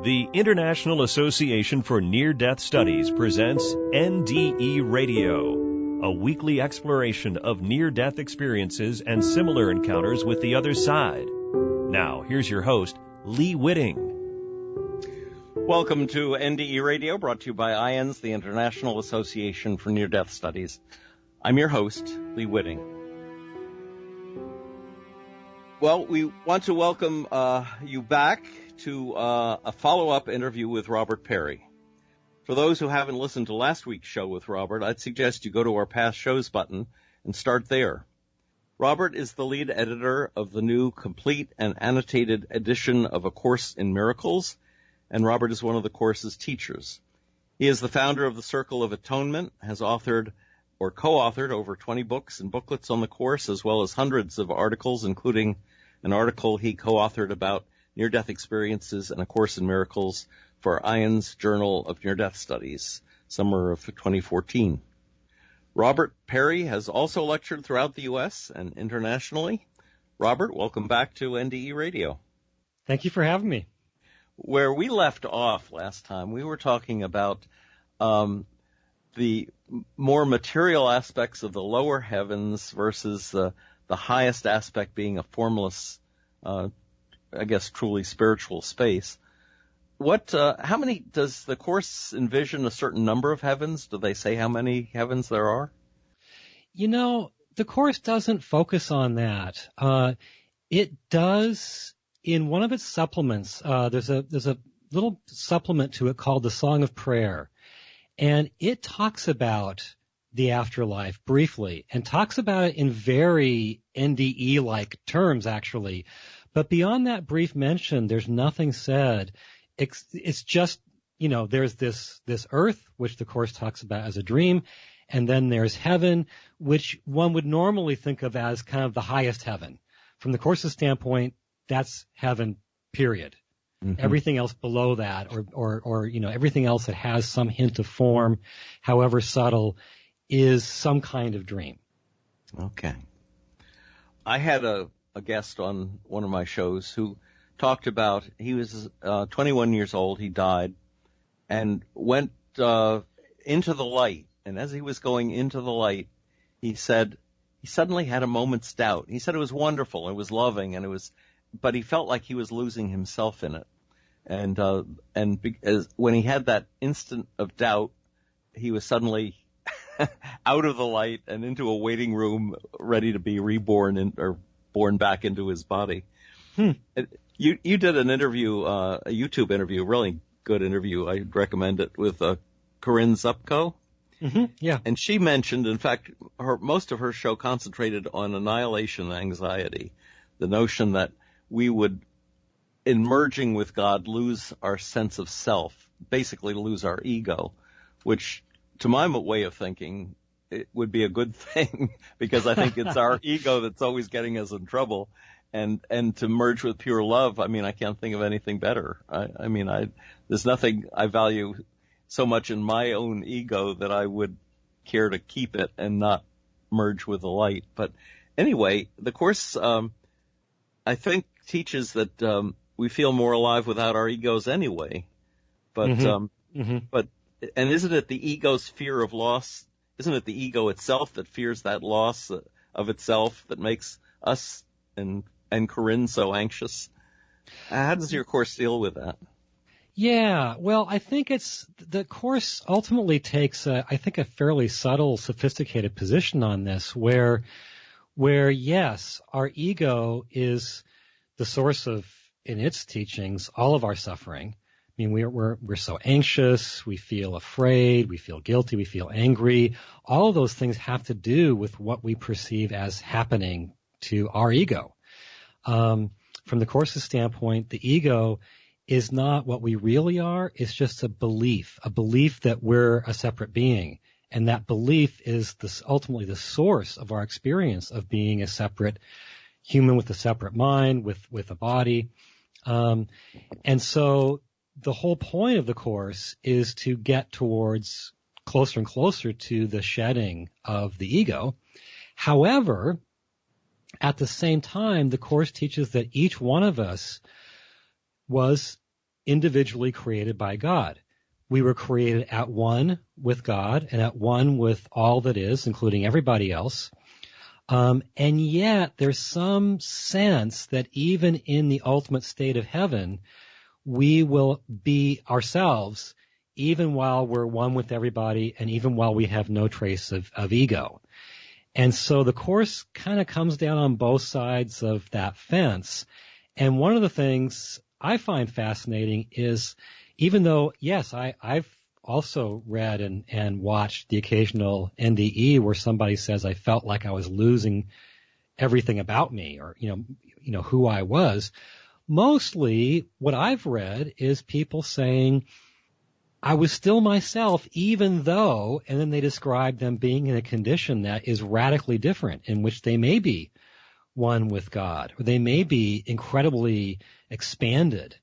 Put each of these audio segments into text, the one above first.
The International Association for Near-Death Studies presents NDE Radio, a weekly exploration of near-death experiences and similar encounters with the other side. Now, here's your host, Lee Witting. Welcome to NDE Radio, brought to you by IANDS, the International Association for Near-Death Studies. I'm your host, Lee Witting. Well, we want to welcome you back to a follow-up interview with Robert Perry. For those who haven't listened to last week's show with Robert, I'd suggest you go to our past shows button and start there. Robert is the lead editor of the new complete and annotated edition of A Course in Miracles, and Robert is one of the course's teachers. He is the founder of the Circle of Atonement, has authored or co-authored over 20 books and booklets on the course, as well as hundreds of articles, including an article he co-authored about near-death experiences and A Course in Miracles for IANDS Journal of Near-Death Studies, summer of 2014. Robert Perry has also lectured throughout the U.S. and internationally. Robert, welcome back to NDE Radio. Thank you for having me. Where we left off last time, we were talking about the more material aspects of the lower heavens versus the highest aspect being a formless, truly spiritual space. How many does the Course envision? A certain number of heavens? Do they say how many heavens there are? You know, the Course doesn't focus on that. It does in one of its supplements. There's a little supplement to it called the Song of Prayer, and it talks about the afterlife briefly and talks about it in very NDE-like terms, actually. But beyond that brief mention, there's nothing said. It's just, you know, there's this earth, which the Course talks about as a dream, and then there's heaven, which one would normally think of as kind of the highest heaven. From the Course's standpoint, that's heaven, period. Mm-hmm. Everything else below that, or you know, everything else that has some hint of form, however subtle, is some kind of dream. Okay. I had a guest on one of my shows who talked about, he was 21 years old, he died, and went into the light. And as he was going into the light, he said he suddenly had a moment's doubt. He said it was wonderful, it was loving, but he felt like he was losing himself in it. And when he had that instant of doubt, he was suddenly out of the light and into a waiting room, ready to be reborn or born back into his body. You did an interview, a YouTube interview, really good interview. I'd recommend it, with Corinne Zupko. Mm-hmm, yeah. And she mentioned, in fact, most of her show concentrated on annihilation anxiety, the notion that we would, in merging with God, lose our sense of self, basically lose our ego, which, to my way of thinking, it would be a good thing, because I think it's our ego that's always getting us in trouble. And to merge with pure love, I mean, I can't think of anything better. There's nothing I value so much in my own ego that I would care to keep it and not merge with the light. But anyway, the Course, I think, teaches that we feel more alive without our egos anyway. But and isn't it the ego's fear of loss? Isn't it the ego itself that fears that loss of itself that makes us and Corinne so anxious? How does your Course deal with that? Yeah, well, I think the Course ultimately takes a fairly subtle, sophisticated position on this, where yes, our ego is the source of, in its teachings, all of our suffering. I mean, we're so anxious, we feel afraid, we feel guilty, we feel angry. All of those things have to do with what we perceive as happening to our ego. From the Course's standpoint, the ego is not what we really are. It's just a belief that we're a separate being. And that belief is ultimately the source of our experience of being a separate human with a separate mind, with a body. And so the whole point of the Course is to get towards closer and closer to the shedding of the ego. However, at the same time, the Course teaches that each one of us was individually created by God. We were created at one with God and at one with all that is, including everybody else. And yet there's some sense that even in the ultimate state of heaven, we will be ourselves even while we're one with everybody and even while we have no trace of ego. And so the Course kind of comes down on both sides of that fence. And one of the things I find fascinating is, even though, yes, I've also read and watched the occasional NDE where somebody says I felt like I was losing everything about me, or, you know, who I was. Mostly what I've read is people saying I was still myself, even though, and then they describe them being in a condition that is radically different, in which they may be one with God, or they may be incredibly expanded,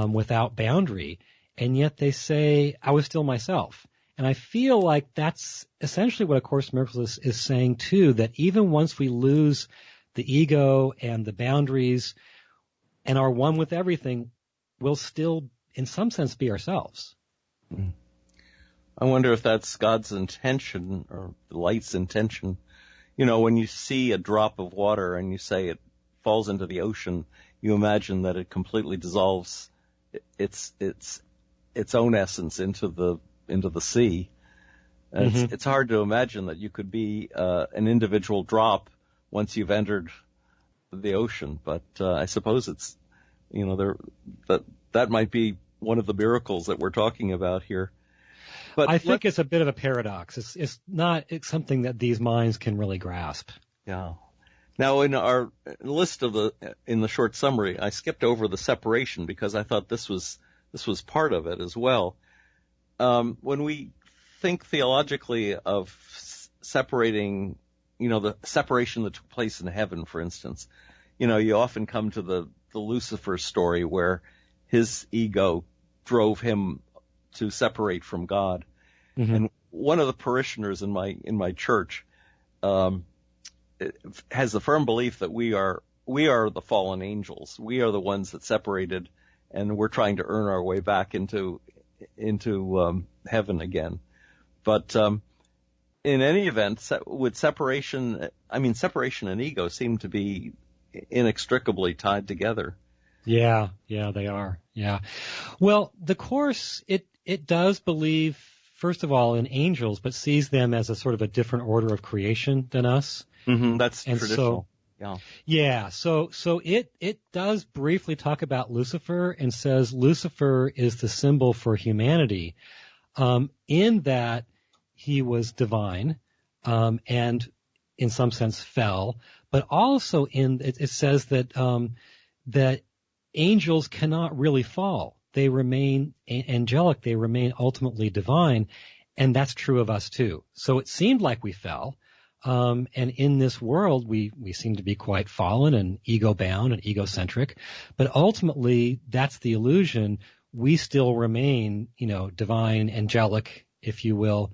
without boundary. And yet they say, I was still myself. And I feel like that's essentially what A Course in Miracles is saying too, that even once we lose the ego and the boundaries and are one with everything, we'll still, in some sense, be ourselves. I wonder if that's God's intention, or the light's intention. You know, when you see a drop of water and you say it falls into the ocean, you imagine that it completely dissolves its own essence into the sea. And it's hard to imagine that you could be an individual drop once you've entered the ocean. But I suppose it's, you know, that might be one of the miracles that we're talking about here. But I think it's a bit of a paradox. It's not something that these minds can really grasp. Yeah. Now, in our list in the short summary, I skipped over the separation because I thought this was part of it as well. When we think theologically of separating, you know, the separation that took place in heaven, for instance, you know, you often come to the Lucifer story where his ego drove him to separate from God. And one of the parishioners in my church has the firm belief that we are the fallen angels. We are the ones that separated, and we're trying to earn our way back into heaven again. But in any event, with separation and ego seem to be inextricably tied together. Yeah, they are. Yeah. Well, the Course, it does believe, first of all, in angels, but sees them as a sort of a different order of creation than us. That's and traditional. So it does briefly talk about Lucifer and says Lucifer is the symbol for humanity, in that he was divine, and in some sense fell, but also it says that angels cannot really fall. They remain angelic. They remain ultimately divine. And that's true of us too. So it seemed like we fell. And in this world, we seem to be quite fallen and ego-bound and egocentric. But ultimately, that's the illusion. We still remain, you know, divine, angelic, if you will.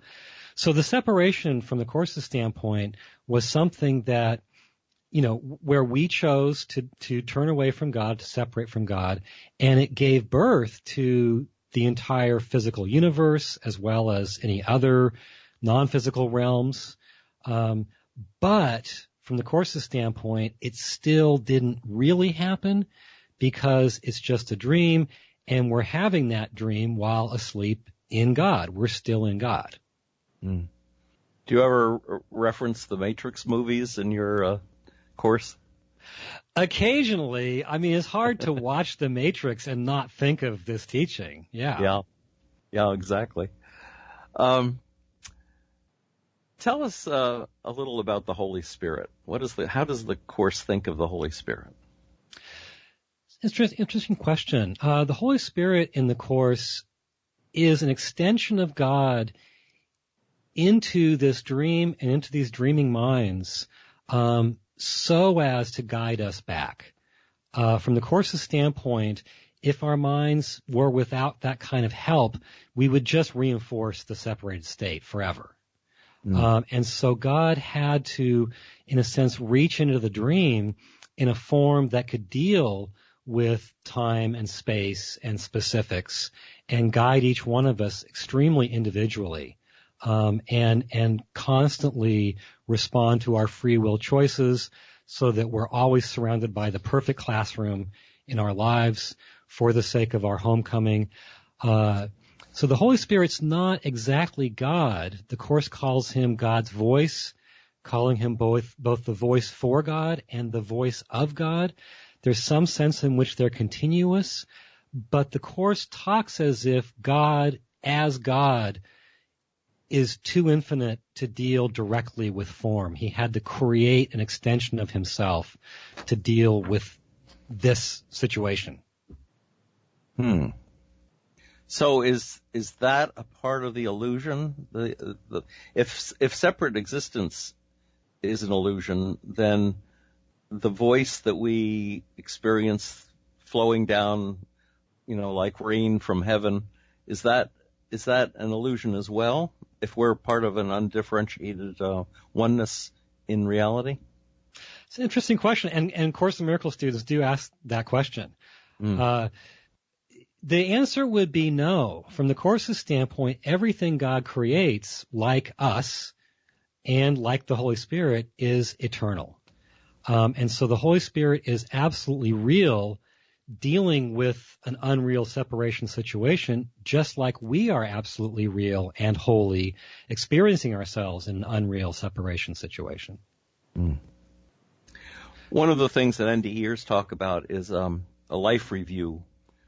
So the separation from the Course's standpoint was something that, you know, where we chose to turn away from God, to separate from God, and it gave birth to the entire physical universe as well as any other non-physical realms. But from the Course's standpoint, it still didn't really happen because it's just a dream, and we're having that dream while asleep in God. We're still in God. Do you ever reference the Matrix movies in your Course? Occasionally. I mean, it's hard to watch The Matrix and not think of this teaching. Yeah, exactly. Tell us a little about the Holy Spirit. How does the Course think of the Holy Spirit? Interesting question. The Holy Spirit in the Course is an extension of God into this dream and into these dreaming minds, so as to guide us back. From the Course's standpoint, if our minds were without that kind of help, we would just reinforce the separated state forever. And so God had to, in a sense, reach into the dream in a form that could deal with time and space and specifics and guide each one of us extremely individually, and constantly respond to our free will choices so that we're always surrounded by the perfect classroom in our lives for the sake of our homecoming. So the Holy Spirit's not exactly God. The Course calls him God's voice, calling him both the voice for God and the voice of God. There's some sense in which they're continuous, but the Course talks as if God, as God, is too infinite to deal directly with form. He had to create an extension of himself to deal with this situation. So is that a part of the illusion? If separate existence is an illusion, then the voice that we experience flowing down, like rain from heaven, is that an illusion as well? If we're part of an undifferentiated oneness in reality? It's an interesting question, and Course in Miracles students do ask that question. The answer would be no. From the Course's standpoint, everything God creates, like us and like the Holy Spirit, is eternal. And so the Holy Spirit is absolutely real, dealing with an unreal separation situation, just like we are absolutely real and holy, experiencing ourselves in an unreal separation situation. One of the things that NDEs talk about is a life review,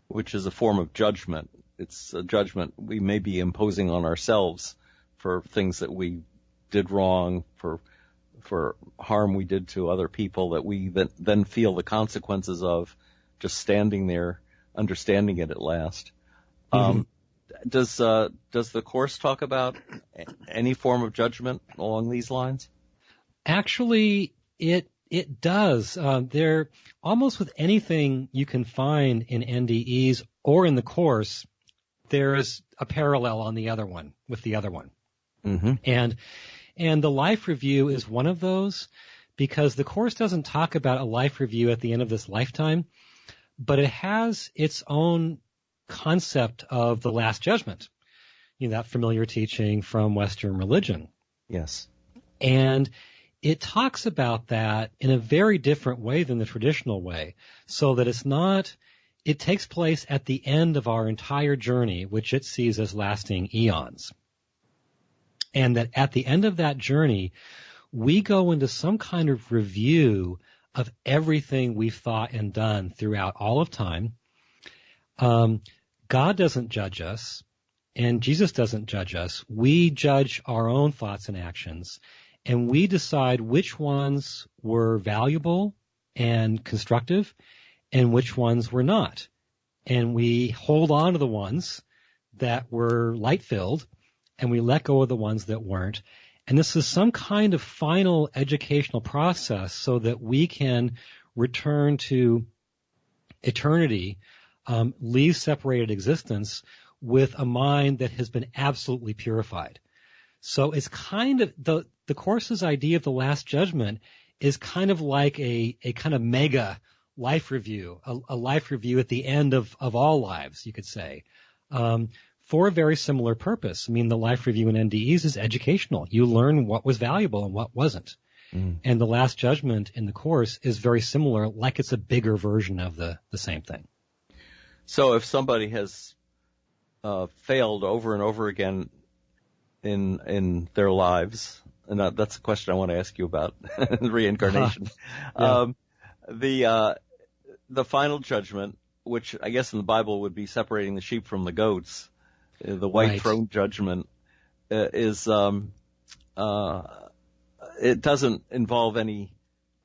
which is a form of judgment. It's a judgment we may be imposing on ourselves for things that we did wrong, for harm we did to other people that we then feel the consequences of, just standing there, understanding it at last. Does the Course talk about any form of judgment along these lines? Actually, it does. There, almost with anything you can find in NDEs or in the Course, there is a parallel on the other one, with the other one. And the life review is one of those, because the Course doesn't talk about a life review at the end of this lifetime, but it has its own concept of the Last Judgment, that familiar teaching from Western religion. Yes. And it talks about that in a very different way than the traditional way, so that it takes place at the end of our entire journey, which it sees as lasting eons. And that at the end of that journey, we go into some kind of review of everything we've thought and done throughout all of time. God doesn't judge us, and Jesus doesn't judge us. We judge our own thoughts and actions, and we decide which ones were valuable and constructive and which ones were not. And we hold on to the ones that were light-filled, and we let go of the ones that weren't. And this is some kind of final educational process so that we can return to eternity, leave separated existence with a mind that has been absolutely purified. So it's kind of the Course's idea of the Last Judgment is kind of like a kind of mega life review, a life review at the end of all lives, you could say, for a very similar purpose. I mean, the life review in NDEs is educational. You learn what was valuable and what wasn't. And the Last Judgment in the Course is very similar, like it's a bigger version of the same thing. So if somebody has failed over and over again in their lives, and that's a question I want to ask you about reincarnation. The final judgment, which I guess in the Bible would be separating the sheep from the goats, the white throne judgment, is it doesn't involve any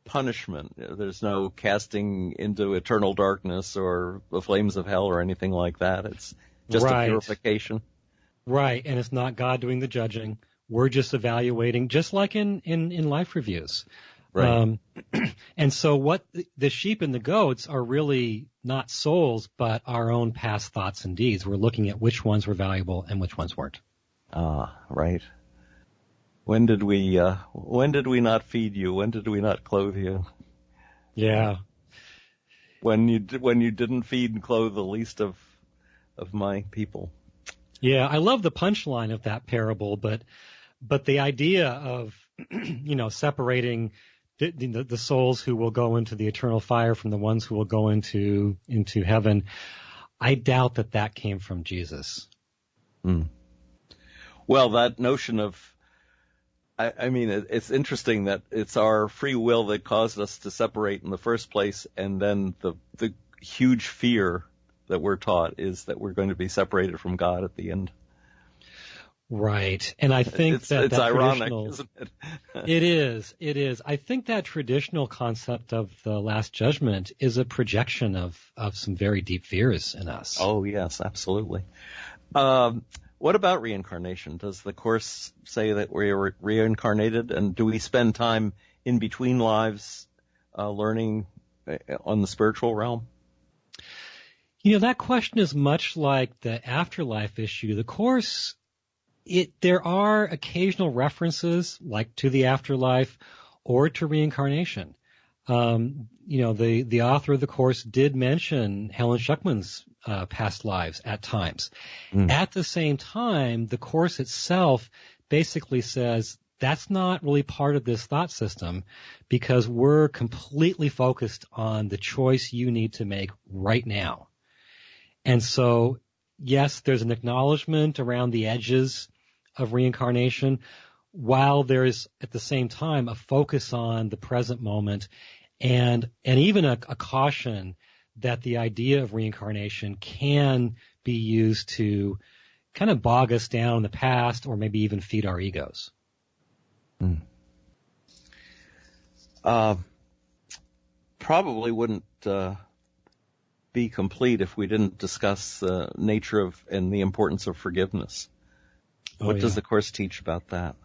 punishment. There's no casting into eternal darkness or the flames of hell or anything like that. It's just a purification. Right, and it's not God doing the judging. We're just evaluating, just like in life reviews. Right. And so what the sheep and the goats are really not souls, but our own past thoughts and deeds. We're looking at which ones were valuable and which ones weren't. Right. When did we not feed you? When did we not clothe you? Yeah. when you didn't feed and clothe the least of my people. Yeah, I love the punchline of that parable, but the idea of separating the souls who will go into the eternal fire from the ones who will go into heaven, I doubt that came from Jesus. Well, that notion of, I mean, it's interesting that it's our free will that caused us to separate in the first place, and then the huge fear that we're taught is that we're going to be separated from God at the end. Right. And I think it's ironic, isn't it? It is. I think that traditional concept of the Last Judgment is a projection of some very deep fears in us. Oh, yes, absolutely. What about reincarnation? Does the Course say that we're reincarnated? And do we spend time in between lives learning on the spiritual realm? That question is much like the afterlife issue. The Course, there are occasional references, like to the afterlife or to reincarnation. The author of the Course did mention Helen Schuckman's past lives at times. At the same time, the Course itself basically says that's not really part of this thought system, because we're completely focused on the choice you need to make right now. And so, yes, there's an acknowledgement around the edges of reincarnation, while there's at the same time a focus on the present moment, and even a caution that the idea of reincarnation can be used to kind of bog us down in the past, or maybe even feed our egos. Probably wouldn't be complete if we didn't discuss the nature of and the importance of forgiveness. What does the Course teach about that?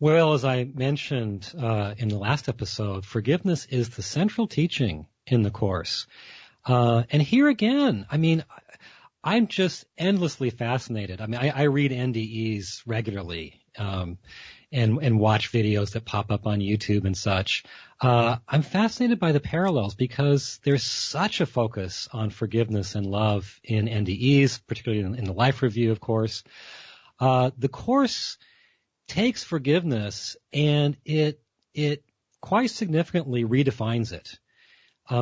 Well, as I mentioned in the last episode, forgiveness is the central teaching in the Course. And here again, I mean, I'm just endlessly fascinated. I mean, I read NDEs regularly and watch videos that pop up on YouTube and such. I'm fascinated by the parallels, because there's such a focus on forgiveness and love in NDEs, particularly in the Life Review, of course. The Course takes forgiveness and it quite significantly redefines it.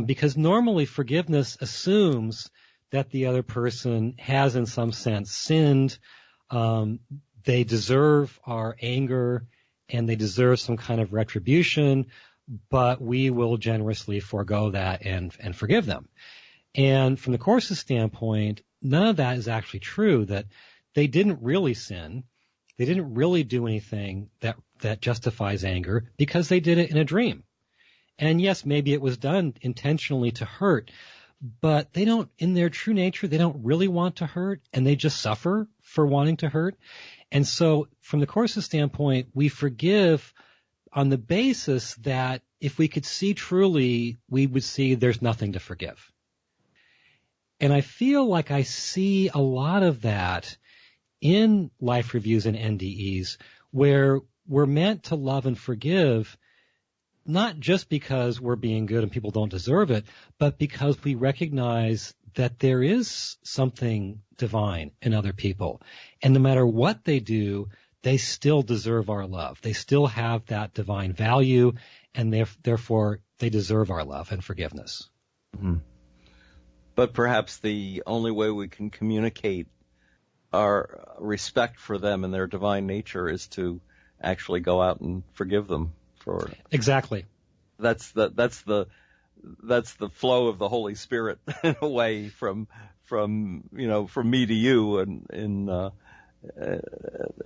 Because normally forgiveness assumes that the other person has in some sense sinned, they deserve our anger, and they deserve some kind of retribution, but we will generously forego that and forgive them. And from the Course's standpoint, none of that is actually true, that they didn't really sin. They didn't really do anything that justifies anger, because they did it in a dream. And yes, maybe it was done intentionally to hurt, but they don't, in their true nature, they don't really want to hurt, and they just suffer for wanting to hurt. And so from the Course's standpoint, we forgive on the basis that if we could see truly, we would see there's nothing to forgive. And I feel like I see a lot of that in Life Reviews and NDEs, where we're meant to love and forgive, not just because we're being good and people don't deserve it, but because we recognize that there is something divine in other people. And no matter what they do, they still deserve our love. They still have that divine value, and therefore they deserve our love and forgiveness. Mm-hmm. But perhaps the only way we can communicate our respect for them and their divine nature is to actually go out and forgive them for it. Exactly. That's the flow of the Holy Spirit in a way from me to you, and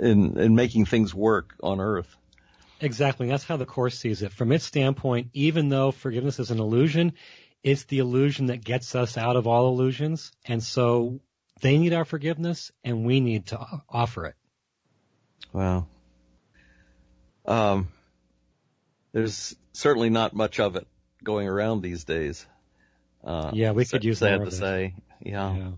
in making things work on earth. Exactly. That's how the Course sees it. From its standpoint, even though forgiveness is an illusion, it's the illusion that gets us out of all illusions. And so they need our forgiveness, and we need to offer it. Wow. There's certainly not much of it going around these days. Yeah, we could use more of it. Sad to say. Yeah.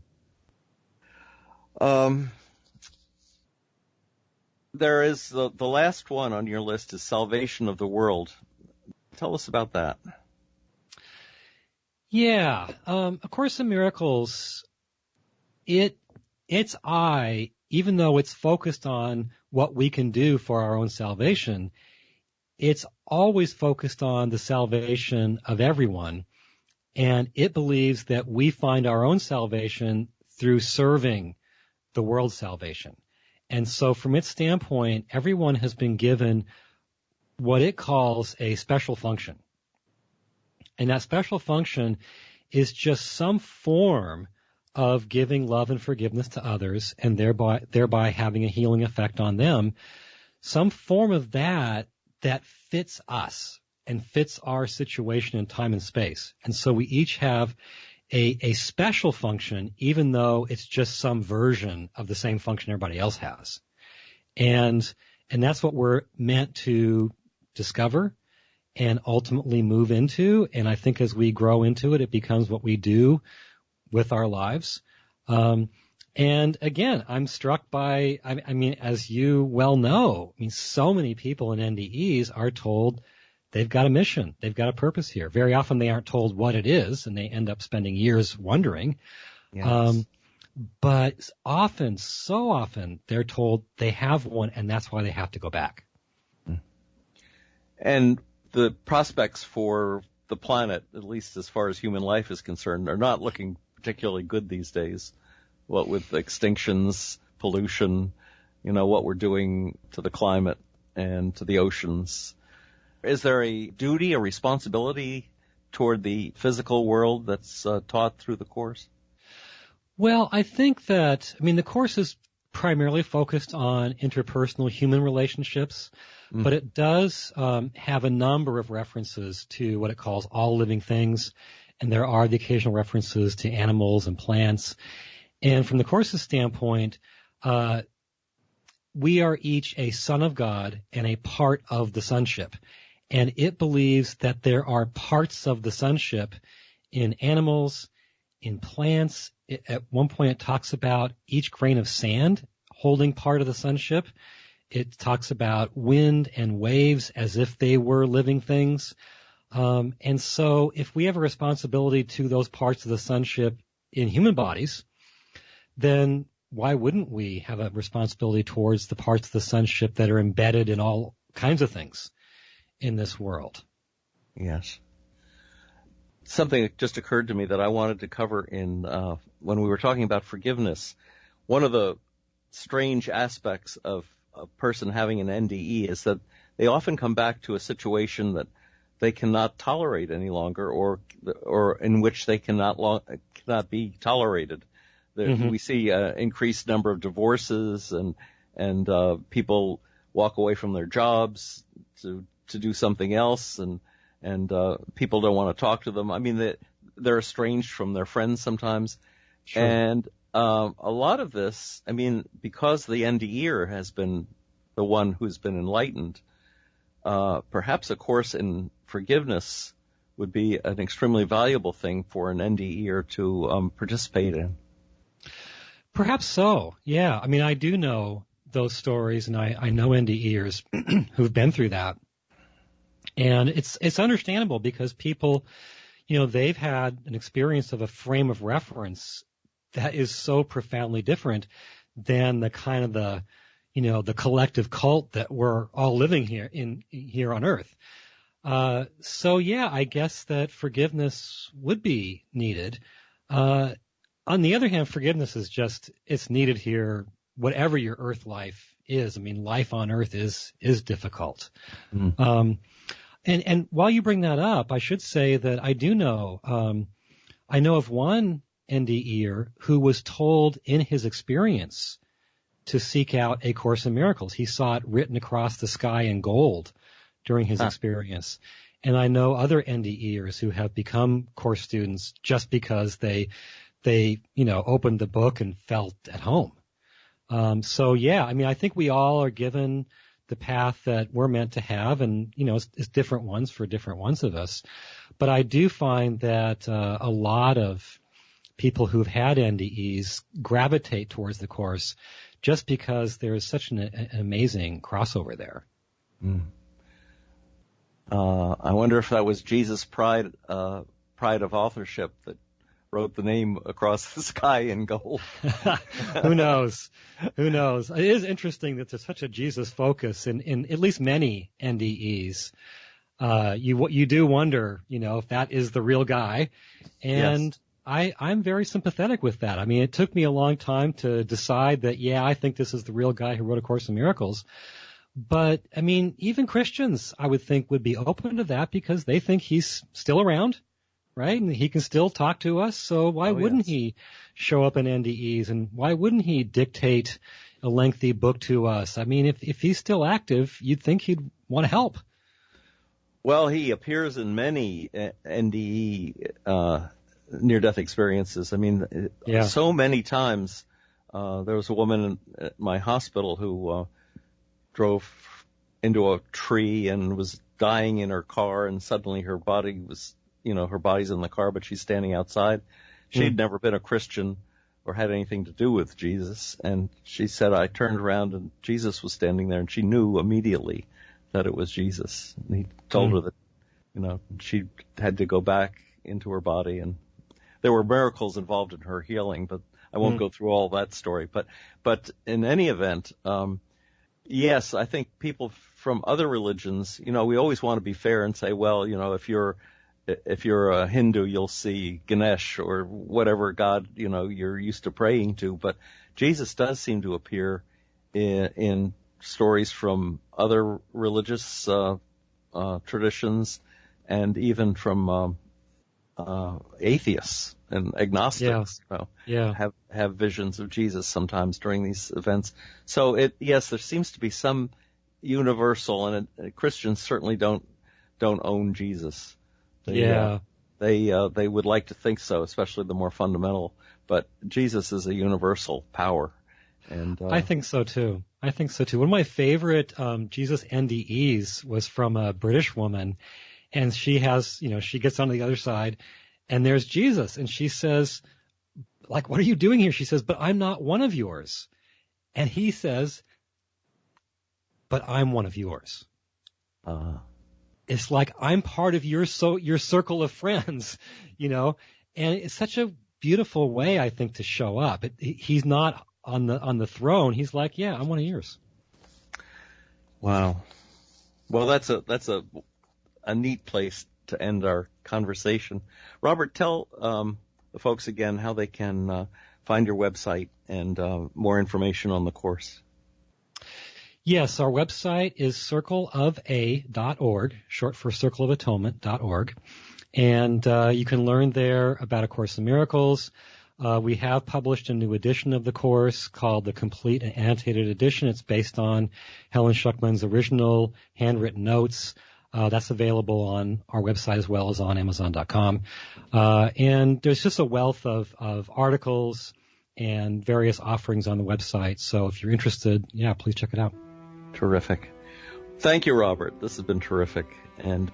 There is the last one on your list is Salvation of the World. Tell us about that. Yeah. A Course in Miracles, its eye, even though it's focused on what we can do for our own salvation, it's always focused on the salvation of everyone. And it believes that we find our own salvation through serving the world's salvation. And so from its standpoint, everyone has been given what it calls a special function. And that special function is just some form of giving love and forgiveness to others and thereby having a healing effect on them. Some form of that fits us and fits our situation in time and space. And so we each have a special function, even though it's just some version of the same function everybody else has. And that's what we're meant to discover and ultimately move into. And I think as we grow into it, it becomes what we do with our lives. And again, I'm struck by, I mean, as you well know, I mean, so many people in NDEs are told they've got a mission, they've got a purpose here. Very often they aren't told what it is, and they end up spending years wondering. Yes. But often, so often, they're told they have one, and that's why they have to go back. And the prospects for the planet, at least as far as human life is concerned, are not looking particularly good these days. What with extinctions, pollution, what we're doing to the climate and to the oceans. Is there a duty, a responsibility toward the physical world that's taught through the Course? Well, I think that, the Course is primarily focused on interpersonal human relationships, but it does have a number of references to what it calls all living things, and there are the occasional references to animals and plants. And from the Course's standpoint, we are each a son of God and a part of the sonship. And it believes that there are parts of the sonship in animals, in plants. At one point it talks about each grain of sand holding part of the sonship. It talks about wind and waves as if they were living things. And so if we have a responsibility to those parts of the sonship in human bodies, then why wouldn't we have a responsibility towards the parts of the sonship that are embedded in all kinds of things in this world? Yes. Something that just occurred to me that I wanted to cover in when we were talking about forgiveness. One of the strange aspects of a person having an NDE is that they often come back to a situation that they cannot tolerate any longer, or in which they cannot be tolerated. We see increased number of divorces and people walk away from their jobs to do something else, and people don't want to talk to them. I mean, they're estranged from their friends sometimes. Sure. And a lot of this, because the NDEer has been the one who's been enlightened, perhaps a course in forgiveness would be an extremely valuable thing for an NDEer to participate in. Perhaps so, yeah. I do know those stories, and I know NDEers who've been through that. And it's understandable because people, they've had an experience of a frame of reference that is so profoundly different than the kind of the collective cult that we're all living here on Earth. So yeah, I guess that forgiveness would be needed. On the other hand, forgiveness is it's needed here, whatever your Earth life is. Life on Earth is difficult. And while you bring that up, I should say that I do know, I know of one NDEer who was told in his experience to seek out A Course in Miracles. He saw it written across the sky in gold during his experience. And I know other NDEers who have become Course students just because they opened the book and felt at home. So yeah, I think we all are given the path that we're meant to have, and it's different ones for different ones of us. But I do find that a lot of people who've had NDEs gravitate towards the Course just because there is such an amazing crossover there. I wonder if that was Jesus' pride pride of authorship that wrote the name across the sky in gold. Who knows? Who knows? It is interesting that there's such a Jesus focus in at least many NDEs. You do wonder, if that is the real guy. And yes. I'm very sympathetic with that. I mean, it took me a long time to decide that, I think this is the real guy who wrote A Course in Miracles. But, I mean, even Christians, I would think, would be open to that because they think he's still around, right? And he can still talk to us. So why wouldn't he show up in NDEs? And why wouldn't he dictate a lengthy book to us? I mean, if he's still active, you'd think he'd want to help. Well, he appears in many NDE near-death experiences. I mean, so many times. There was a woman at my hospital who drove into a tree and was dying in her car, and suddenly her body was, her body's in the car, but she's standing outside. She'd never been a Christian or had anything to do with Jesus, and she said, I turned around and Jesus was standing there, and she knew immediately that it was Jesus. And he told her that, she had to go back into her body, and there were miracles involved in her healing, but I won't go through all that story. But in any event, yes, I think people from other religions, we always want to be fair and say, well, if you're a Hindu, you'll see Ganesh or whatever god, you're used to praying to. But Jesus does seem to appear in stories from other religious traditions and even from atheists and agnostics. Have visions of Jesus sometimes during these events. So there seems to be some universal, and Christians certainly don't own Jesus. They would like to think so, especially the more fundamental. But Jesus is a universal power, and I think so too. One of my favorite Jesus NDEs was from a British woman, and she has, she gets on the other side, and there's Jesus, and she says, like, what are you doing here? She says, but I'm not one of yours. And he says, but I'm one of yours. It's like I'm part of your circle of friends, and it's such a beautiful way, I think, to show up. He's not on the throne. He's like, I'm one of yours. Wow. Well, that's a neat place to end our conversation. Robert, tell the folks again how they can find your website and more information on the course. Yes, our website is circleofa.org, short for circleofatonement.org. And you can learn there about A Course in Miracles. We have published a new edition of the course called the Complete and Annotated Edition. It's based on Helen Schuckman's original handwritten notes. That's available on our website as well as on Amazon.com. And there's just a wealth of articles and various offerings on the website. So if you're interested, please check it out. Terrific. Thank you, Robert. This has been terrific. And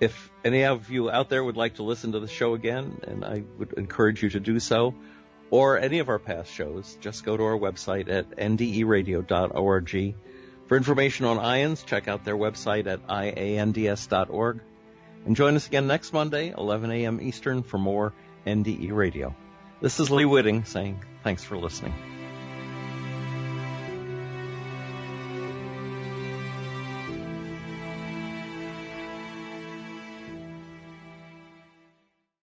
if any of you out there would like to listen to the show again, and I would encourage you to do so, or any of our past shows, just go to our website at nderadio.org. For information on IANDS, check out their website at IANDS.org. And join us again next Monday, 11 a.m. Eastern, for more NDE Radio. This is Lee Witting saying thanks for listening.